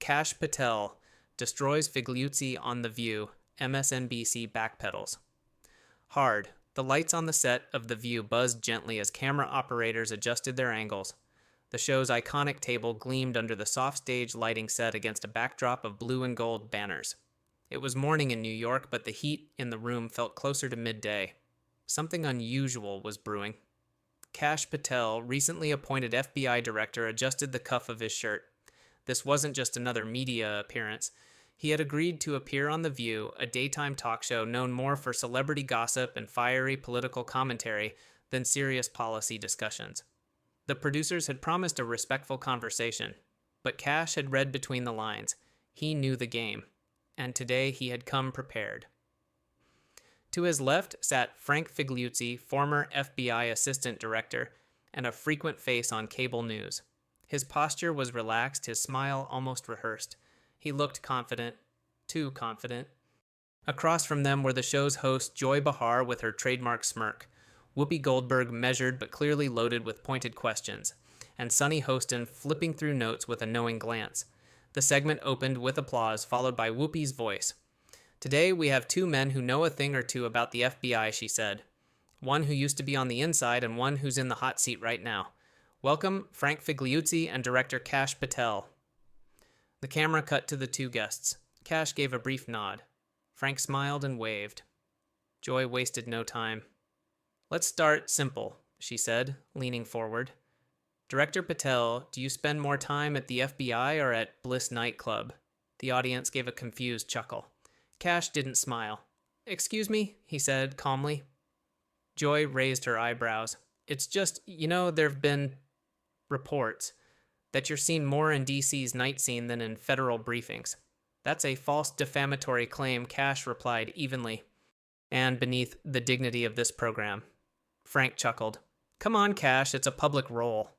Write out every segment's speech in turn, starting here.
Kash Patel destroys Figliuzzi on The View, MSNBC Backpedals. Hard. The lights on the set of The View buzzed gently as camera operators adjusted their angles. The show's iconic table gleamed under the soft stage lighting set against a backdrop of blue and gold banners. It was morning in New York, but the heat in the room felt closer to midday. Something unusual was brewing. Kash Patel, recently appointed FBI director, adjusted the cuff of his shirt. This wasn't just another media appearance. He had agreed to appear on The View, a daytime talk show known more for celebrity gossip and fiery political commentary than serious policy discussions. The producers had promised a respectful conversation, but Kash had read between the lines. He knew the game, and today he had come prepared. To his left sat Frank Figliuzzi, former FBI assistant director, and a frequent face on cable news. His posture was relaxed, his smile almost rehearsed. He looked confident, too confident. Across from them were the show's host, Joy Behar, with her trademark smirk, Whoopi Goldberg, measured but clearly loaded with pointed questions, and Sunny Hostin flipping through notes with a knowing glance. The segment opened with applause, followed by Whoopi's voice. "Today we have two men who know a thing or two about the FBI," she said. "One who used to be on the inside and one who's in the hot seat right now. Welcome, Frank Figliuzzi and director Kash Patel." The camera cut to the two guests. Kash gave a brief nod. Frank smiled and waved. Joy wasted no time. "Let's start simple," she said, leaning forward. "Director Patel, do you spend more time at the FBI or at Bliss nightclub?" The audience gave a confused chuckle. Kash didn't smile. "Excuse me?" he said calmly. Joy raised her eyebrows. "It's just, there've been reports that you're seen more in DC's night scene than in federal briefings." "That's a false defamatory claim," Kash replied evenly, "and beneath the dignity of this program." Frank chuckled. "Come on, Kash, it's a public role."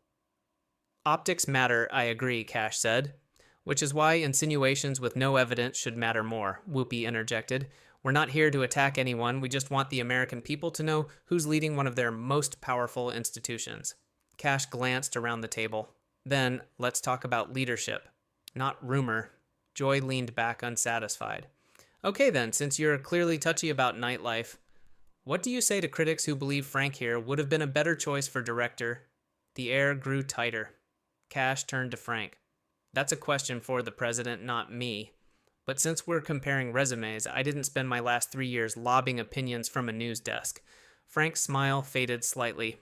"Optics matter, I agree," Kash said. "Which is why insinuations with no evidence should matter more," Whoopi interjected. "We're not here to attack anyone, we just want the American people to know who's leading one of their most powerful institutions." Kash glanced around the table. "Then, let's talk about leadership. Not rumor." Joy leaned back unsatisfied. "Okay then, since you're clearly touchy about nightlife, what do you say to critics who believe Frank here would have been a better choice for director?" The air grew tighter. Kash turned to Frank. "That's a question for the president, not me. But since we're comparing resumes, I didn't spend my last 3 years lobbing opinions from a news desk." Frank's smile faded slightly.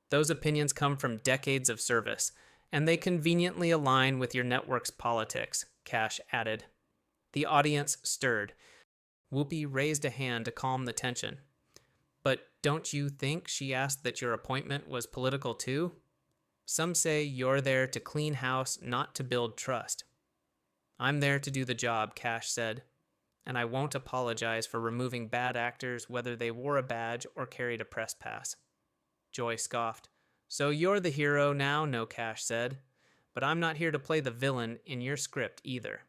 "Those opinions come from decades of service, and they conveniently align with your network's politics," Kash added. The audience stirred. Whoopi raised a hand to calm the tension. "But don't you think," she asked, "that your appointment was political too? Some say you're there to clean house, not to build trust." "I'm there to do the job," Kash said, "and I won't apologize for removing bad actors whether they wore a badge or carried a press pass." Joy scoffed. "So you're the hero now?" No, Kash said. "But I'm not here to play the villain in your script either."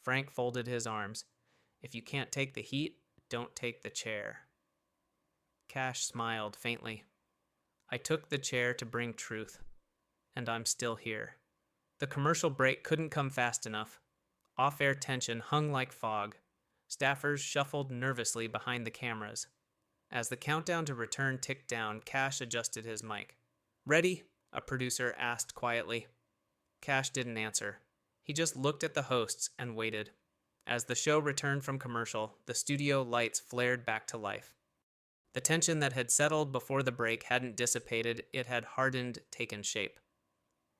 Frank folded his arms. "If you can't take the heat, don't take the chair." Kash smiled faintly. "I took the chair to bring truth, and I'm still here." The commercial break couldn't come fast enough. Off-air tension hung like fog. Staffers shuffled nervously behind the cameras. As the countdown to return ticked down, Kash adjusted his mic. "Ready?" a producer asked quietly. Kash didn't answer. He just looked at the hosts and waited. As the show returned from commercial, the studio lights flared back to life. The tension that had settled before the break hadn't dissipated, it had hardened, taken shape.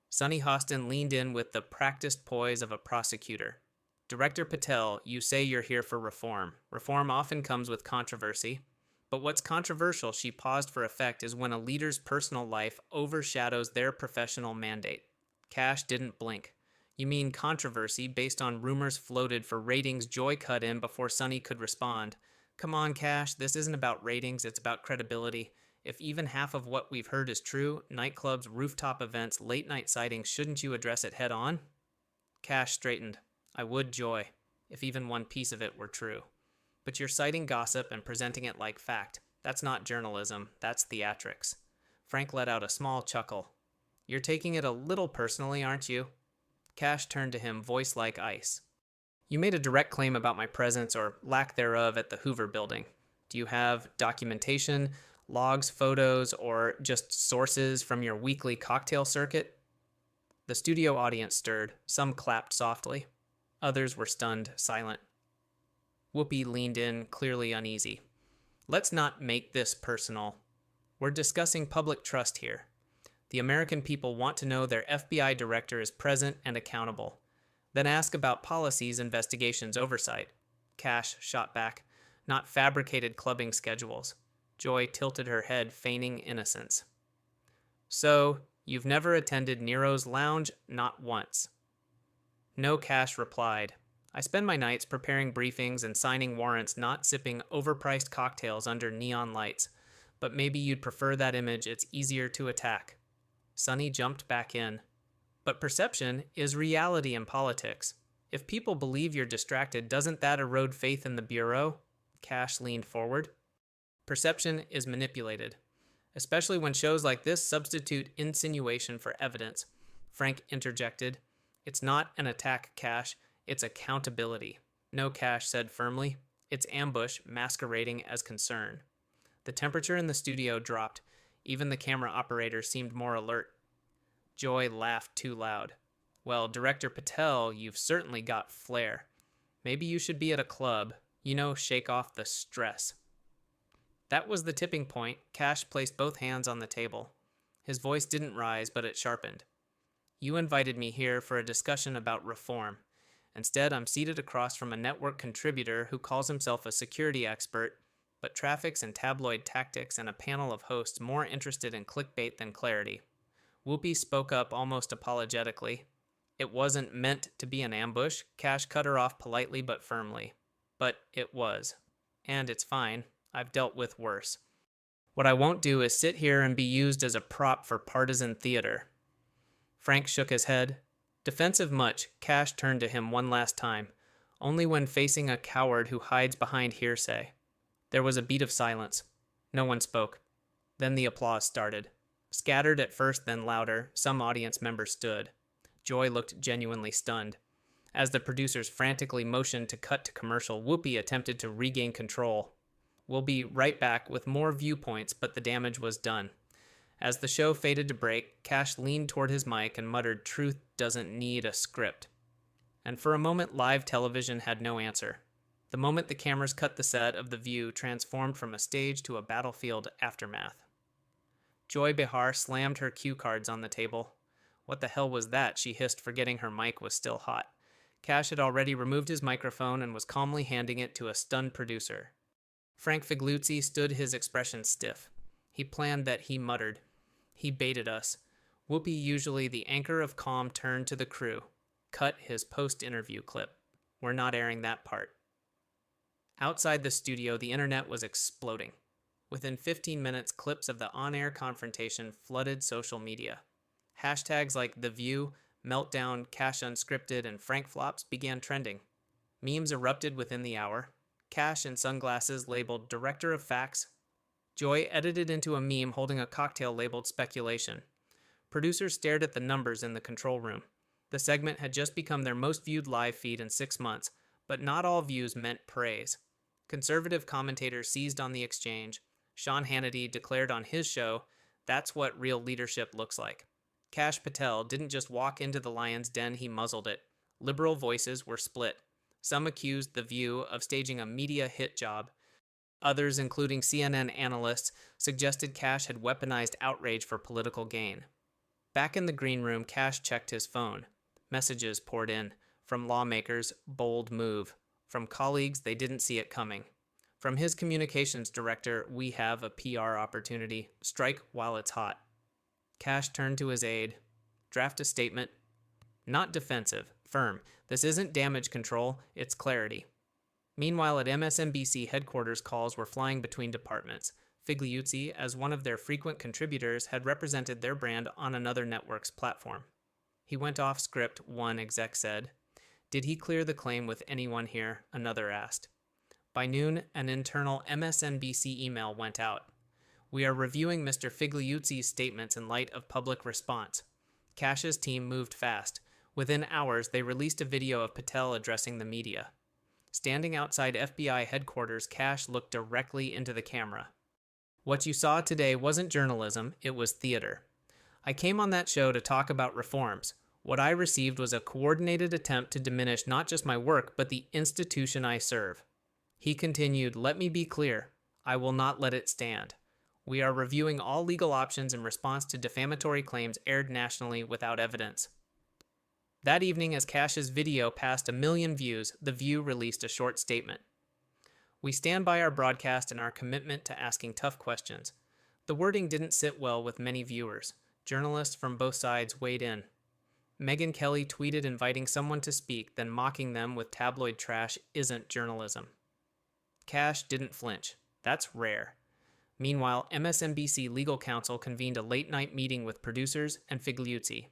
Sunny Hostin leaned in with the practiced poise of a prosecutor. "Director Patel, you say you're here for reform. Reform often comes with controversy. But what's controversial," she paused for effect, "is when a leader's personal life overshadows their professional mandate." Kash didn't blink. "You mean controversy based on rumors floated for ratings?" Joy cut in before Sunny could respond. "Come on, Kash, this isn't about ratings, it's about credibility. If even half of what we've heard is true, nightclubs, rooftop events, late-night sightings, shouldn't you address it head-on?" Kash straightened. "I would, Joy, if even one piece of it were true. But you're citing gossip and presenting it like fact. That's not journalism, that's theatrics." Frank let out a small chuckle. "You're taking it a little personally, aren't you?" Kash turned to him, voice like ice. You made a direct claim about my presence or lack thereof at the Hoover building. Do you have documentation, logs, photos, or just sources from your weekly cocktail circuit? The studio audience stirred. Some clapped softly. Others were stunned, silent. Whoopi leaned in, clearly uneasy. Let's not make this personal. We're discussing public trust here. The American people want to know their FBI director is present and accountable. Then ask about policies, investigations, oversight. Kash shot back. Not fabricated clubbing schedules. Joy tilted her head, feigning innocence. So, you've never attended Nero's Lounge? Not once. No, Kash replied. I spend my nights preparing briefings and signing warrants, not sipping overpriced cocktails under neon lights. But maybe you'd prefer that image, it's easier to attack. Sonny jumped back in. But perception is reality in politics. If people believe you're distracted, doesn't that erode faith in the Bureau? Kash leaned forward. Perception is manipulated, especially when shows like this substitute insinuation for evidence. Frank interjected. It's not an attack, Kash. It's accountability. No, Kash said firmly. It's ambush masquerading as concern. The temperature in the studio dropped. Even the camera operator seemed more alert. Joy laughed too loud. Well, Director Patel, you've certainly got flair. Maybe you should be at a club. Shake off the stress. That was the tipping point. Kash placed both hands on the table. His voice didn't rise, but it sharpened. You invited me here for a discussion about reform. Instead, I'm seated across from a network contributor who calls himself a security expert, but traffics and tabloid tactics and a panel of hosts more interested in clickbait than clarity. Whoopi spoke up almost apologetically. It wasn't meant to be an ambush. Kash cut her off politely but firmly. But it was. And it's fine. I've dealt with worse. What I won't do is sit here and be used as a prop for partisan theater. Frank shook his head. Defensive much, Kash turned to him one last time, only when facing a coward who hides behind hearsay. There was a beat of silence. No one spoke. Then the applause started. Scattered at first, then louder, some audience members stood. Joy looked genuinely stunned. As the producers frantically motioned to cut to commercial, Whoopi attempted to regain control. We'll be right back with more viewpoints, but the damage was done. As the show faded to break, Kash leaned toward his mic and muttered, "Truth doesn't need a script." And for a moment, live television had no answer. The moment the cameras cut the set of The View transformed from a stage to a battlefield aftermath. Joy Behar slammed her cue cards on the table. What the hell was that? She hissed, forgetting her mic was still hot. Kash had already removed his microphone and was calmly handing it to a stunned producer. Frank Figliuzzi stood, his expression stiff. He planned that, he muttered. He baited us. Whoopi, usually the anchor of calm, turned to the crew. Cut his post-interview clip. We're not airing that part. Outside the studio, the internet was exploding. Within 15 minutes, clips of the on-air confrontation flooded social media. Hashtags like The View, Meltdown, Kash Unscripted, and Frank Flops began trending. Memes erupted within the hour. Kash in sunglasses labeled Director of Facts. Joy edited into a meme holding a cocktail labeled Speculation. Producers stared at the numbers in the control room. The segment had just become their most viewed live feed in 6 months, but not all views meant praise. Conservative commentators seized on the exchange. Sean Hannity declared on his show, "That's what real leadership looks like." Kash Patel didn't just walk into the lion's den, he muzzled it. Liberal voices were split. Some accused The View of staging a media hit job. Others, including CNN analysts, suggested Kash had weaponized outrage for political gain. Back in the green room, Kash checked his phone. Messages poured in. From lawmakers, bold move. From colleagues, they didn't see it coming. From his communications director, we have a PR opportunity. Strike while it's hot. Kash turned to his aide. Draft a statement. Not defensive, firm. This isn't damage control, it's clarity. Meanwhile, at MSNBC headquarters, calls were flying between departments. Figliuzzi, as one of their frequent contributors, had represented their brand on another network's platform. He went off script, one exec said. Did he clear the claim with anyone here? Another asked. By noon, an internal MSNBC email went out. We are reviewing Mr. Figliuzzi's statements in light of public response. Kash's team moved fast. Within hours, they released a video of Patel addressing the media. Standing outside FBI headquarters, Kash looked directly into the camera. "What you saw today wasn't journalism, it was theater. I came on that show to talk about reforms. What I received was a coordinated attempt to diminish not just my work, but the institution I serve." He continued, "Let me be clear. I will not let it stand. We are reviewing all legal options in response to defamatory claims aired nationally without evidence." That evening, as Kash's video passed 1 million views, The View released a short statement. "We stand by our broadcast and our commitment to asking tough questions." The wording didn't sit well with many viewers. Journalists from both sides weighed in. Megyn Kelly tweeted inviting someone to speak, then mocking them with tabloid trash isn't journalism. Kash didn't flinch. That's rare. Meanwhile, MSNBC legal counsel convened a late-night meeting with producers and Figliuzzi.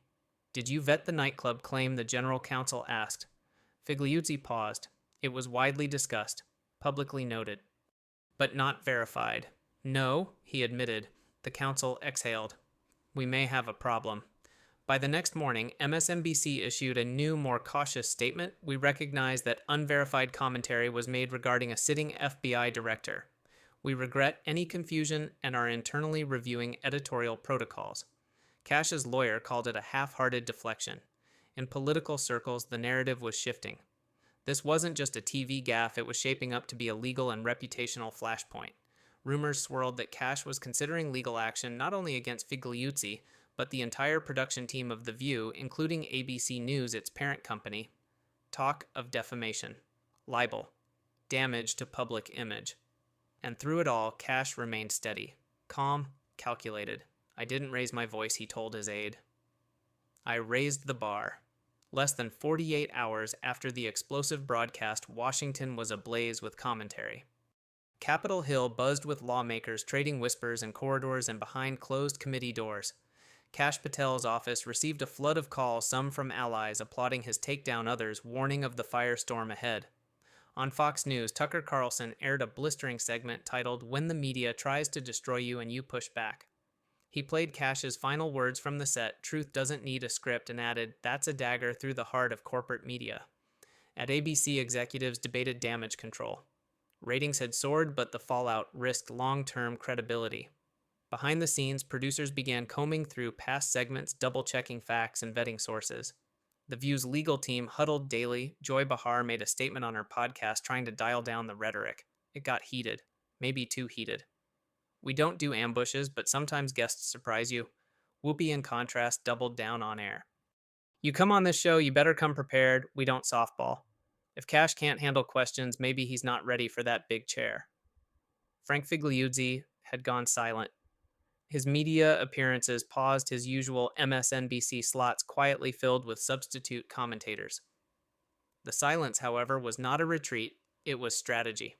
"Did you vet the nightclub claim?" the general counsel asked. Figliuzzi paused. "It was widely discussed, publicly noted, but not verified." "No," he admitted. The counsel exhaled. "We may have a problem." By the next morning, MSNBC issued a new, more cautious statement. "We recognize that unverified commentary was made regarding a sitting FBI director. We regret any confusion and are internally reviewing editorial protocols." Kash's lawyer called it a half-hearted deflection. In political circles, the narrative was shifting. This wasn't just a TV gaffe, it was shaping up to be a legal and reputational flashpoint. Rumors swirled that Kash was considering legal action not only against Figliuzzi, but the entire production team of The View, including ABC News, its parent company. Talk of defamation, libel, damage to public image. And through it all, Kash remained steady, calm, calculated. "I didn't raise my voice," he told his aide. "I raised the bar." Less than 48 hours after the explosive broadcast, Washington was ablaze with commentary. Capitol Hill buzzed with lawmakers trading whispers in corridors and behind closed committee doors. Kash Patel's office received a flood of calls, some from allies applauding his takedown, others warning of the firestorm ahead. On Fox News, Tucker Carlson aired a blistering segment titled "When the Media Tries to Destroy You and You Push Back." He played Kash's final words from the set, "Truth doesn't need a script," and added, "That's a dagger through the heart of corporate media." At ABC, executives debated damage control. Ratings had soared, but the fallout risked long-term credibility. Behind the scenes, producers began combing through past segments, double-checking facts and vetting sources. The View's legal team huddled daily. Joy Behar made a statement on her podcast trying to dial down the rhetoric. It got heated, maybe too heated. "We don't do ambushes, but sometimes guests surprise you." Whoopi, in contrast, doubled down on air. "You come on this show, you better come prepared. We don't softball. If Kash can't handle questions, maybe he's not ready for that big chair." Frank Figliuzzi had gone silent. His media appearances paused, his usual MSNBC slots quietly filled with substitute commentators. The silence, however, was not a retreat, it was strategy.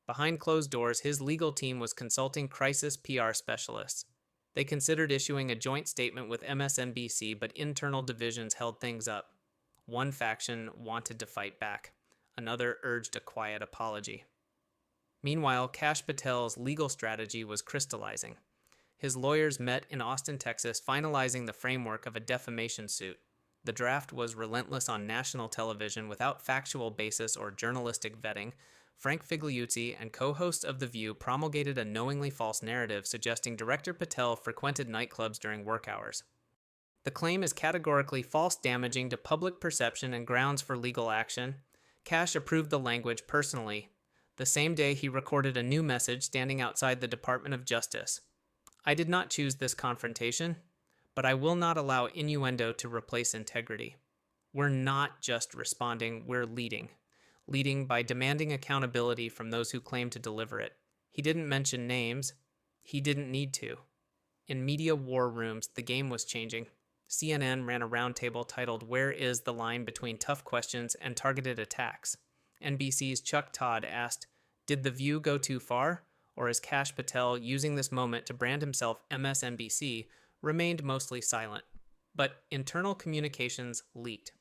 Behind closed doors, his legal team was consulting crisis PR specialists. They considered issuing a joint statement with MSNBC, but internal divisions held things up. One faction wanted to fight back. Another urged a quiet apology. Meanwhile, Kash Patel's legal strategy was crystallizing. His lawyers met in Austin, Texas, finalizing the framework of a defamation suit. The draft was relentless on national television without factual basis or journalistic vetting. Frank Figliuzzi and co-host of The View promulgated a knowingly false narrative suggesting Director Patel frequented nightclubs during work hours. The claim is categorically false, damaging to public perception and grounds for legal action. Kash approved the language personally. The same day, he recorded a new message standing outside the Department of Justice. "I did not choose this confrontation, but I will not allow innuendo to replace integrity. We're not just responding, we're leading. Leading by demanding accountability from those who claim to deliver it." He didn't mention names. He didn't need to. In media war rooms, the game was changing. CNN ran a roundtable titled "Where is the line between tough questions and targeted attacks?" NBC's Chuck Todd asked, "Did The View go too far? Or is Kash Patel using this moment to brand himself MSNBC?" Remained mostly silent. But internal communications leaked.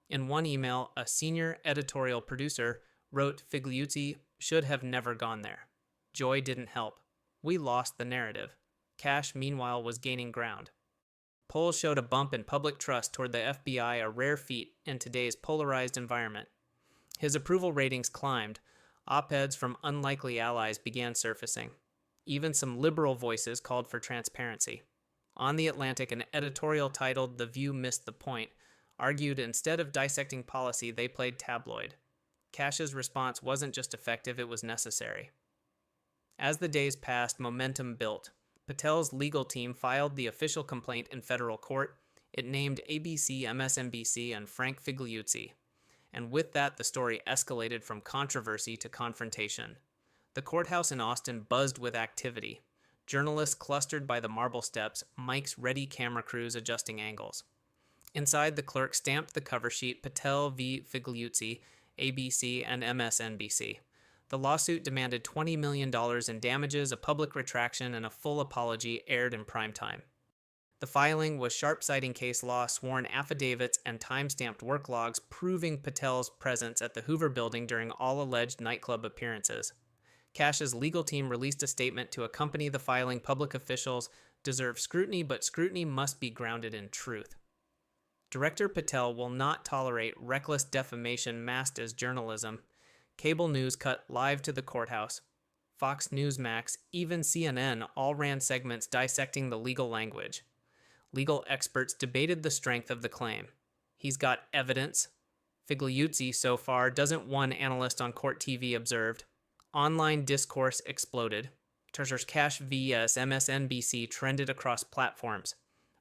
In one email, a senior editorial producer wrote, "Figliuzzi should have never gone there. Joy didn't help. We lost the narrative." Kash, meanwhile, was gaining ground. polls showed a bump in public trust toward the FBI, a rare feat in today's polarized environment. His approval ratings climbed. Op-eds from unlikely allies began surfacing. Even some liberal voices called for transparency. On The Atlantic, an editorial titled "The View Missed the Point" argued instead of dissecting policy, they played tabloid. Kash's response wasn't just effective, it was necessary. As the days passed, momentum built. Patel's legal team filed the official complaint in federal court. It named ABC, MSNBC, and Frank Figliuzzi. And with that, the story escalated from controversy to confrontation. The courthouse in Austin buzzed with activity. Journalists clustered by the marble steps, mics ready, camera crews adjusting angles. Inside, the clerk stamped the cover sheet Patel v. Figliuzzi, ABC, and MSNBC. The lawsuit demanded $20 million in damages, a public retraction, and a full apology aired in primetime. The filing was sharp-citing case law, sworn affidavits, and time-stamped work logs proving Patel's presence at the Hoover Building during all alleged nightclub appearances. Kash's legal team released a statement to accompany the filing. Public officials deserve scrutiny, but scrutiny must be grounded in truth. Director Patel will not tolerate reckless defamation masked as journalism. Cable news cut live to the courthouse. Fox News Max, even CNN all ran segments dissecting the legal language. Legal experts debated the strength of the claim. He's got evidence. Figliuzzi, so far, doesn't one analyst on Court TV observed. Online discourse exploded. Kash vs. MSNBC trended across platforms.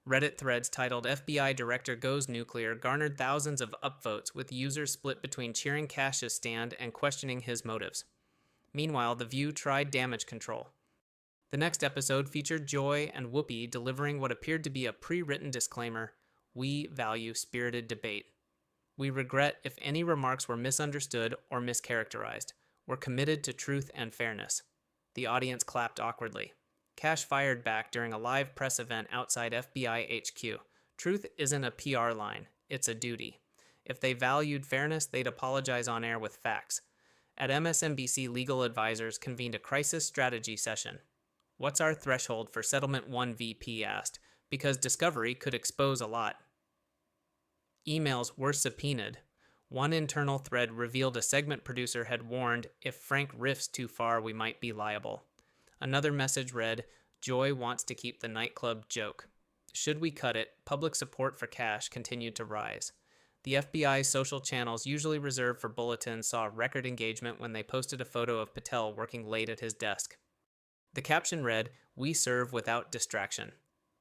Reddit threads titled "FBI Director Goes Nuclear" garnered thousands of upvotes, with users split between cheering Kash's stand and questioning his motives. Meanwhile, The View tried damage control. The next episode featured Joy and Whoopi delivering what appeared to be a pre-written disclaimer: "We value spirited debate. We regret if any remarks were misunderstood or mischaracterized. We're committed to truth and fairness." The audience clapped awkwardly. Kash fired back during a live press event outside FBI HQ. Truth isn't a PR line, it's a duty. If they valued fairness, they'd apologize on air with facts. At MSNBC, legal advisors convened a crisis strategy session. "What's our threshold for settlement?" one VP asked, because discovery could expose a lot. Emails were subpoenaed. One internal thread revealed a segment producer had warned, "If Frank riffs too far, we might be liable." Another message read, "Joy wants to keep the nightclub joke. Should we cut it?" Public support for Kash continued to rise. The FBI's social channels, usually reserved for bulletins, saw record engagement when they posted a photo of Patel working late at his desk. The caption read, "We serve without distraction."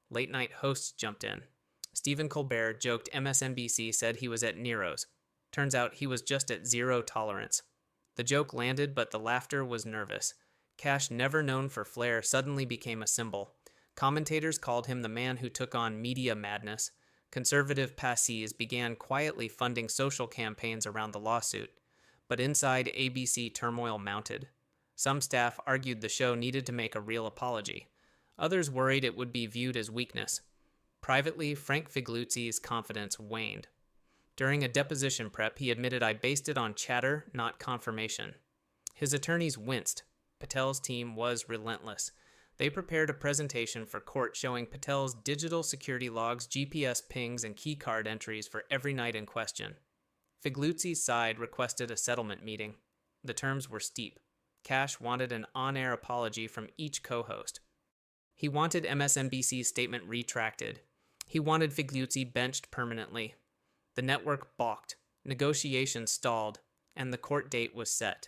Late-night hosts jumped in. Stephen Colbert joked MSNBC said he was at Nero's. Turns out he was just at zero tolerance. The joke landed, but the laughter was nervous. Kash, never known for flair, suddenly became a symbol. Commentators called him the man who took on media madness. Conservative passees began quietly funding social campaigns around the lawsuit. But inside, ABC turmoil mounted. Some staff argued the show needed to make a real apology. Others worried it would be viewed as weakness. Privately, Frank Figliuzzi's confidence waned. During a deposition prep, he admitted, "I based it on chatter, not confirmation." His attorneys winced. Patel's team was relentless. They prepared a presentation for court showing Patel's digital security logs, GPS pings, and keycard entries for every night in question. Figliuzzi's side requested a settlement meeting. The terms were steep. Kash wanted an on-air apology from each co-host. He wanted MSNBC's statement retracted. He wanted Figliuzzi benched permanently. The network balked. Negotiations stalled, and the court date was set.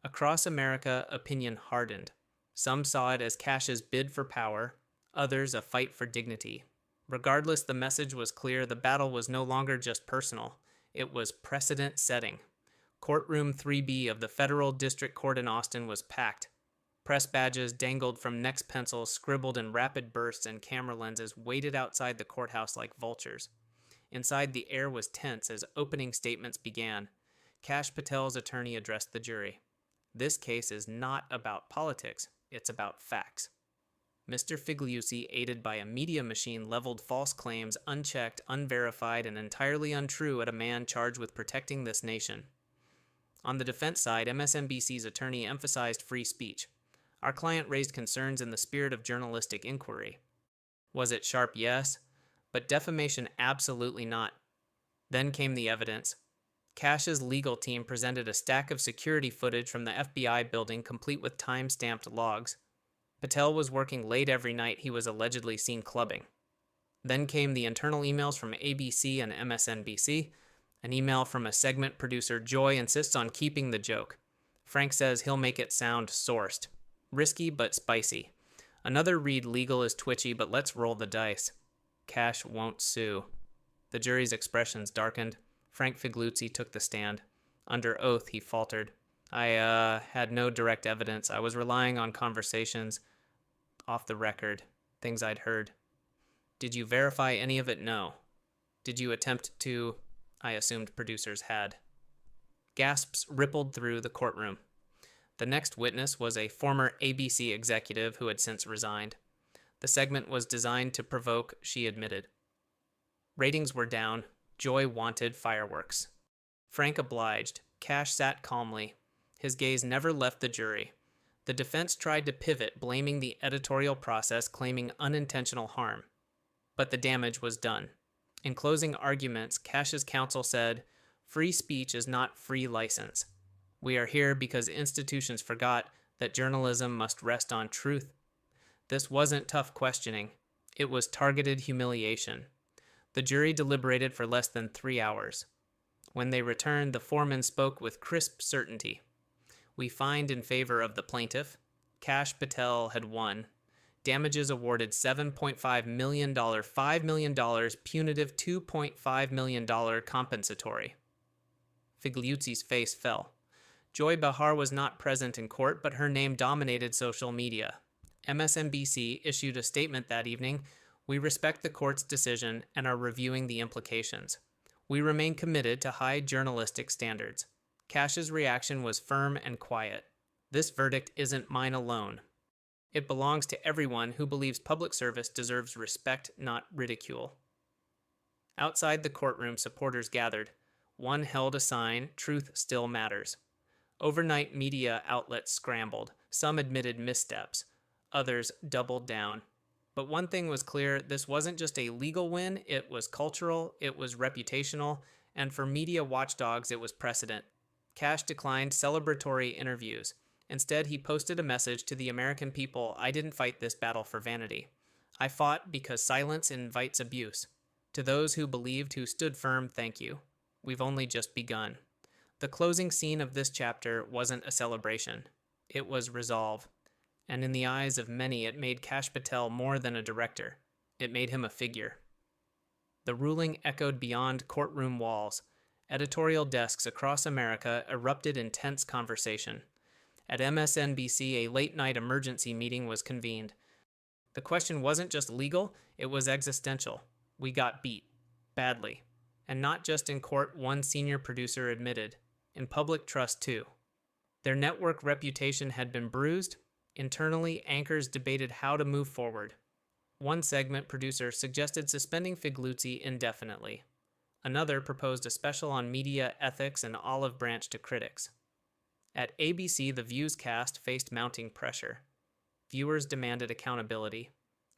Across America, opinion hardened. Some saw it as Kash's bid for power, others a fight for dignity. Regardless, the message was clear: the battle was no longer just personal, it was precedent-setting. Courtroom 3B of the Federal District Court in Austin was packed. Press badges dangled from neck pencils, scribbled in rapid bursts, and camera lenses waited outside the courthouse like vultures. Inside, the air was tense as opening statements began. Kash Patel's attorney addressed the jury. "This case is not about politics, it's about facts." Mr. Figliuzzi, aided by a media machine, leveled false claims, unchecked, unverified, and entirely untrue, at a man charged with protecting this nation. On the defense side, MSNBC's attorney emphasized free speech. "Our client raised concerns in the spirit of journalistic inquiry." Was it sharp? Yes. But defamation, absolutely not. Then came the evidence. Cash's legal team presented a stack of security footage from the FBI building complete with time-stamped logs. Patel was working late every night he was allegedly seen clubbing. Then came the internal emails from ABC and MSNBC. An email from a segment producer. Joy insists on keeping the joke. Frank says he'll make it sound sourced. Risky but spicy. Another read legal is twitchy, but let's roll the dice. Cash won't sue. The jury's expressions darkened. Frank Figliuzzi took the stand. Under oath, he faltered. I had no direct evidence. I was relying on conversations off the record, things I'd heard. Did you verify any of it? No. Did you attempt to? I assumed producers had. Gasps rippled through the courtroom. The next witness was a former ABC executive who had since resigned. The segment was designed to provoke, she admitted. Ratings were down. Joy wanted fireworks. Frank obliged. Cash sat calmly. His gaze never left the jury. The defense tried to pivot, blaming the editorial process, claiming unintentional harm. But the damage was done. In closing arguments, Cash's counsel said, "Free speech is not free license. We are here because institutions forgot that journalism must rest on truth." This wasn't tough questioning. It was targeted humiliation. The jury deliberated for less than 3 hours. When they returned, the foreman spoke with crisp certainty. "We find in favor of the plaintiff. Kash Patel had won. Damages awarded $7.5 million, $5 million, punitive $2.5 million compensatory." Figliuzzi's face fell. Joy Behar was not present in court, but her name dominated social media. MSNBC issued a statement that evening. "We respect the court's decision and are reviewing the implications. We remain committed to high journalistic standards." Cash's reaction was firm and quiet. "This verdict isn't mine alone. It belongs to everyone who believes public service deserves respect, not ridicule." Outside the courtroom, supporters gathered. One held a sign, "Truth still matters." Overnight media outlets scrambled. Some admitted missteps. Others doubled down. But one thing was clear, this wasn't just a legal win, it was cultural, it was reputational, and for media watchdogs it was precedent. Cash declined celebratory interviews. Instead, he posted a message to the American people: "I didn't fight this battle for vanity. I fought because silence invites abuse. To those who believed, who stood firm, thank you. We've only just begun." The closing scene of this chapter wasn't a celebration. It was resolve. And in the eyes of many, it made Kash Patel more than a director. It made him a figure. The ruling echoed beyond courtroom walls. Editorial desks across America erupted in tense conversation. At MSNBC, a late-night emergency meeting was convened. The question wasn't just legal, it was existential. We got beat. Badly. And not just in court, one senior producer admitted. In public trust, too. Their network reputation had been bruised. Internally, anchors debated how to move forward. One segment producer suggested suspending Figliuzzi indefinitely. Another proposed a special on media ethics and olive branch to critics. At ABC, the views cast faced mounting pressure. Viewers demanded accountability.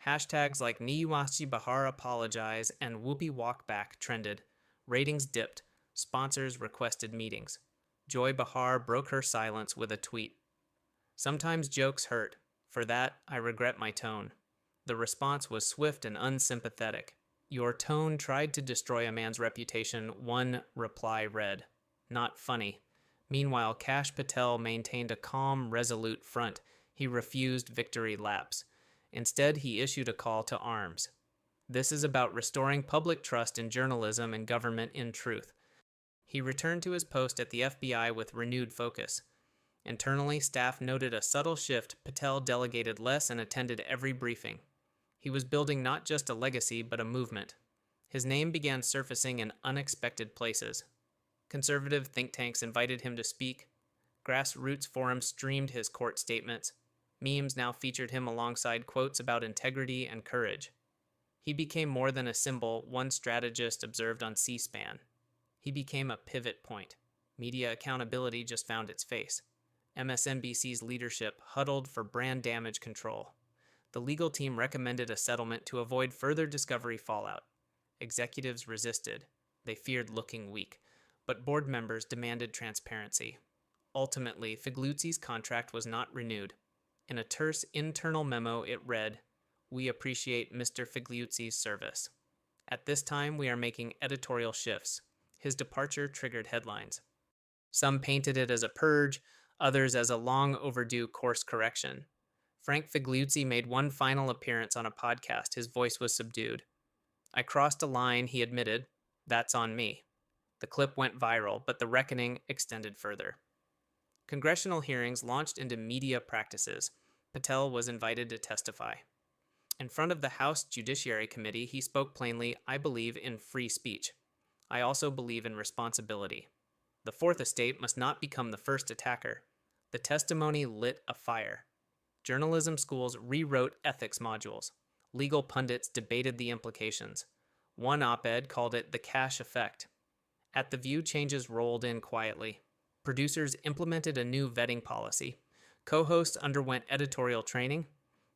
Hashtags like "Niwashi Bahar apologize" and "Whoopi walk back" trended. Ratings dipped. Sponsors requested meetings. Joy Behar broke her silence with a tweet. "Sometimes jokes hurt. For that, I regret my tone." The response was swift and unsympathetic. "Your tone tried to destroy a man's reputation," one reply read. "Not funny." Meanwhile, Kash Patel maintained a calm, resolute front. He refused victory laps. Instead, he issued a call to arms. "This is about restoring public trust in journalism and government in truth." He returned to his post at the FBI with renewed focus. Internally, staff noted a subtle shift. Patel delegated less and attended every briefing. He was building not just a legacy, but a movement. His name began surfacing in unexpected places. Conservative think tanks invited him to speak. Grassroots forums streamed his court statements. Memes now featured him alongside quotes about integrity and courage. He became more than a symbol, one strategist observed on C-SPAN. He became a pivot point. Media accountability just found its face. MSNBC's leadership huddled for brand damage control. The legal team recommended a settlement to avoid further discovery fallout. Executives resisted. They feared looking weak. But board members demanded transparency. Ultimately, Figliuzzi's contract was not renewed. In a terse internal memo, it read, "We appreciate Mr. Figliuzzi's service. At this time, we are making editorial shifts." His departure triggered headlines. Some painted it as a purge, others as a long overdue course correction. Frank Figliuzzi made one final appearance on a podcast. His voice was subdued. "I crossed a line," he admitted. "That's on me." The clip went viral, but the reckoning extended further. Congressional hearings launched into media practices. Patel was invited to testify. In front of the House Judiciary Committee, he spoke plainly, "I believe in free speech. I also believe in responsibility. The Fourth Estate must not become the first attacker." The testimony lit a fire. Journalism schools rewrote ethics modules. Legal pundits debated the implications. One op-ed called it the Kash effect. At The View, changes rolled in quietly. Producers implemented a new vetting policy. Co-hosts underwent editorial training.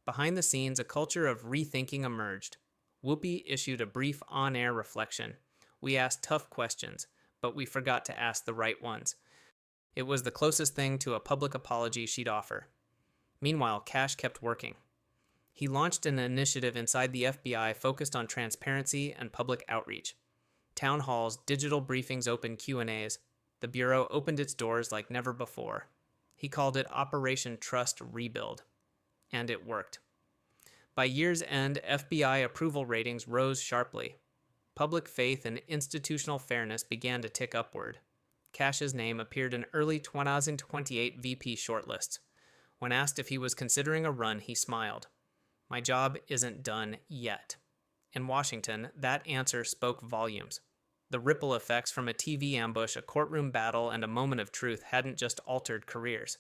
Behind the scenes, a culture of rethinking emerged. Whoopi issued a brief on-air reflection. "We asked tough questions, but we forgot to ask the right ones." It was the closest thing to a public apology she'd offer. Meanwhile, Kash kept working. He launched an initiative inside the FBI focused on transparency and public outreach. Town halls, digital briefings, open Q&As. The Bureau opened its doors like never before. He called it Operation Trust Rebuild. And it worked. By year's end, FBI approval ratings rose sharply. Public faith and institutional fairness began to tick upward. Kash's name appeared in early 2028 VP shortlists. When asked if he was considering a run, he smiled. "My job isn't done yet." In Washington, that answer spoke volumes. The ripple effects from a TV ambush, a courtroom battle, and a moment of truth hadn't just altered careers.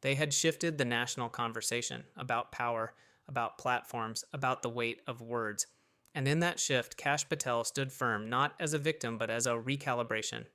They had shifted the national conversation about power, about platforms, about the weight of words. And in that shift, Kash Patel stood firm, not as a victim, but as a recalibration.